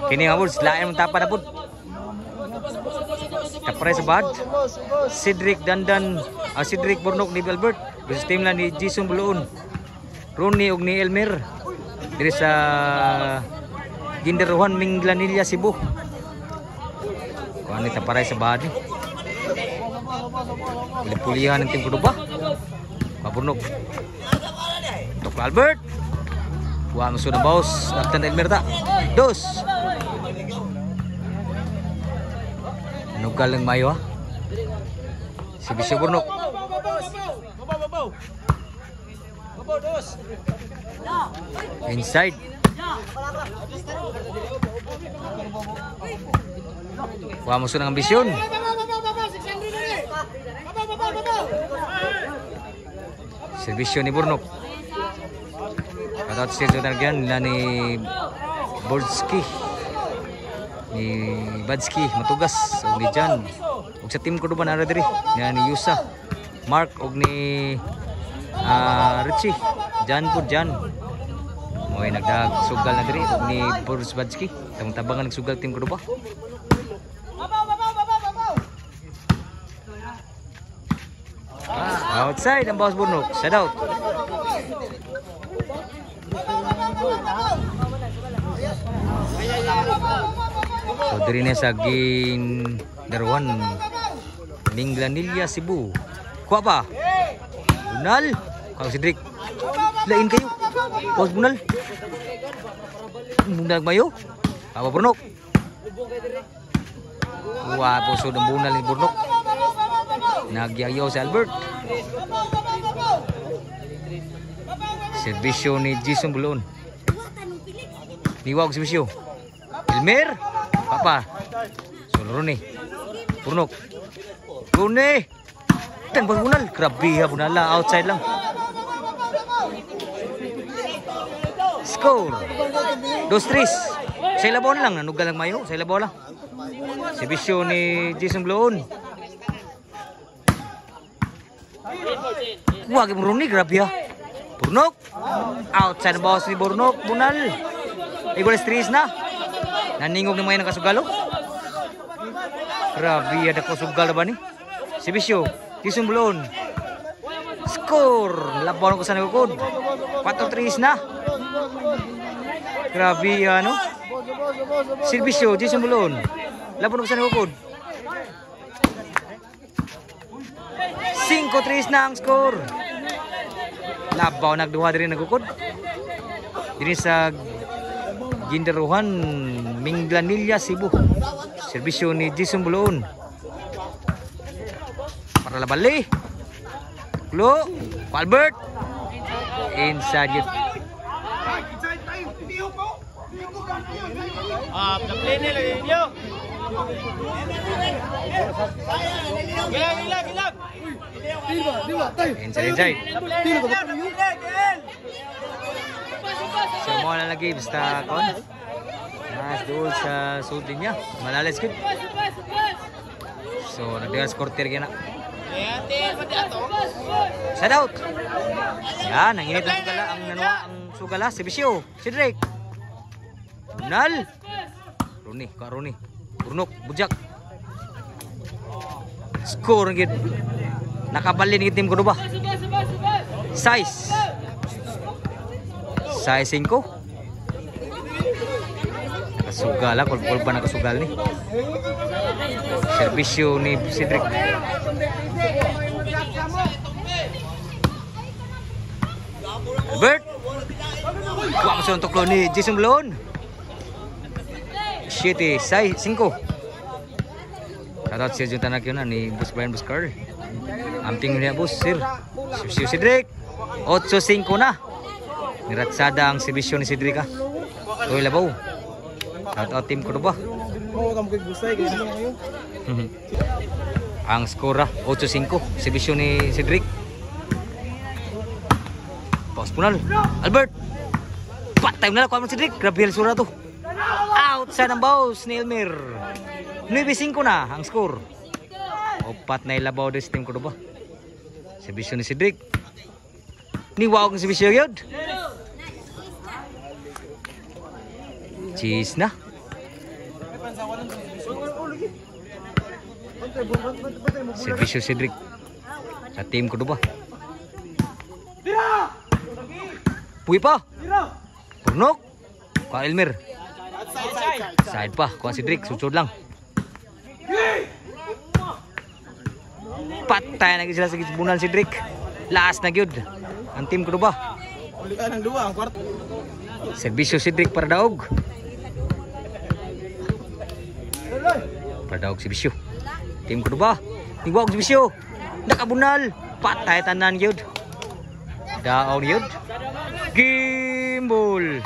Kini nga boss, lain mong tapa na po. Kapre sa bad. Cedric Dandan, Cedric Burnok ni Albert. Versus team lang ni Jason Buluon. Ronnie og ni Elmer. Diri sa Ginderuhan Minglanilla Cebu. Kuan ni taparay sa bad ni. Pulihan ng team kuno ba? Burnok. Tok Albert. Wa mo sudah boss, Captain Elmer ta. Dos. Nugal ng mayo ha. Si Bisyo Burnok. Inside. Wa mo sudah ng ambisyon. Servisyo ni Burnok. Katot siya dyan nila ni Borski. Ni Badsky matugas og ni Jan og sa team ko duman ara diri ni Yusa Mark og ni Richie Jan pud Jan moy nagdag sugal na diri og ni Boris Badsky tang tabangan nagsugal team ko duba. Outside ang boss Burnok, shut out. So diri na sa Ginderuhan Minglanilla Cebu. Kuha pa. Bunal. Kang Cedric. Lain kayo. Boss Bunal. Bunal mayo. Apa Burnok. Kuha po so ng Bunal ni Burnok. Nagyayaw si Albert. Servisyo ni Jason Buluon. Niwag servisyo. Elmer. Papa. Solo Ronnie. Burnok. Ronnie. Dan Bunal. Grabe ha Bunal. Outside lang. Score. 2-3. Sa ilabon lang. Nanugal lang mayo. Sa ilabon lang. Servisyo ni Jason Buluon. Wag mo Ronnie. Grabe ha. Burnok. Outside na boss ni Burnok. Bunal. Igual 3 na. Naningog na mga nakasugalo. Grabe ada ko sugal na ba ni? Si Bisyo. Jason Buluon. Score. Labaw ko sa nagukod. 4-3 na. Grabe ano. Si Bisyo. Jason Buluon. Labaw ko sa nagukod. 5-3 na ang score. Labaw nagduha din nagukod. Diri sa Ginderuhan Minglanilla Cebu. Servisyo ni Jason Buluon. Para labali. Klo. Albert. Inside yun. Play lagi video. Gilag. Inside. So mo na lagi basta kon. Nas doon sa sudin niya. Malalis kid. So nagdigas quarter gina. Shout out. Yan, nanginit lang sugala ang nanwa ang sugala si Bisyo, si Drake. Bunal. Ronnie. Burnok, bujak. Score gid. Nakabalin gid team ko ba? Size 5. Nakasugal lah, kol ba nakasugal ni? Servisyo ni Cedric. Albert. Kuha mo untuk lo ni Jason Buluon. 7-5. Shoutout siya dyan tanak yun ni Boss Brian Buscar. Amping niya boss sir. Si Cedric 8-5 na. Niratsada ang servisyo ni Cedric ha. Uy labaw. Shoutout team ko ba? Ang skora 8-5. Servisyo ni Cedric. Paus punal. Albert. Patay na lang kuha mo Cedric. Grabe ang sura to. Outside ng boss ni Elmer. 9-5 na ang score. Opat na ilabaw din sa team ko ba? Servisyo ni Cedric. Niwawag ng servisyo yun. Cheese na. Servisyo Cedric. Sa team ko do ba? Puwi pa. Purnok. Kuha Elmer. Side pa. Kuha Cedric. Susud lang. Patay na sila sa gibunan Cedric. Last na gyud. Ang team ko do ba? Ulian ang duwa, ang kwarto. Servisyo Cedric para daog. Para daog si Bisyo. Team ko do ba? Tingwag si Bisyo. Nakabunal. Patay tanan gyud. Daog gyud. Gimbal.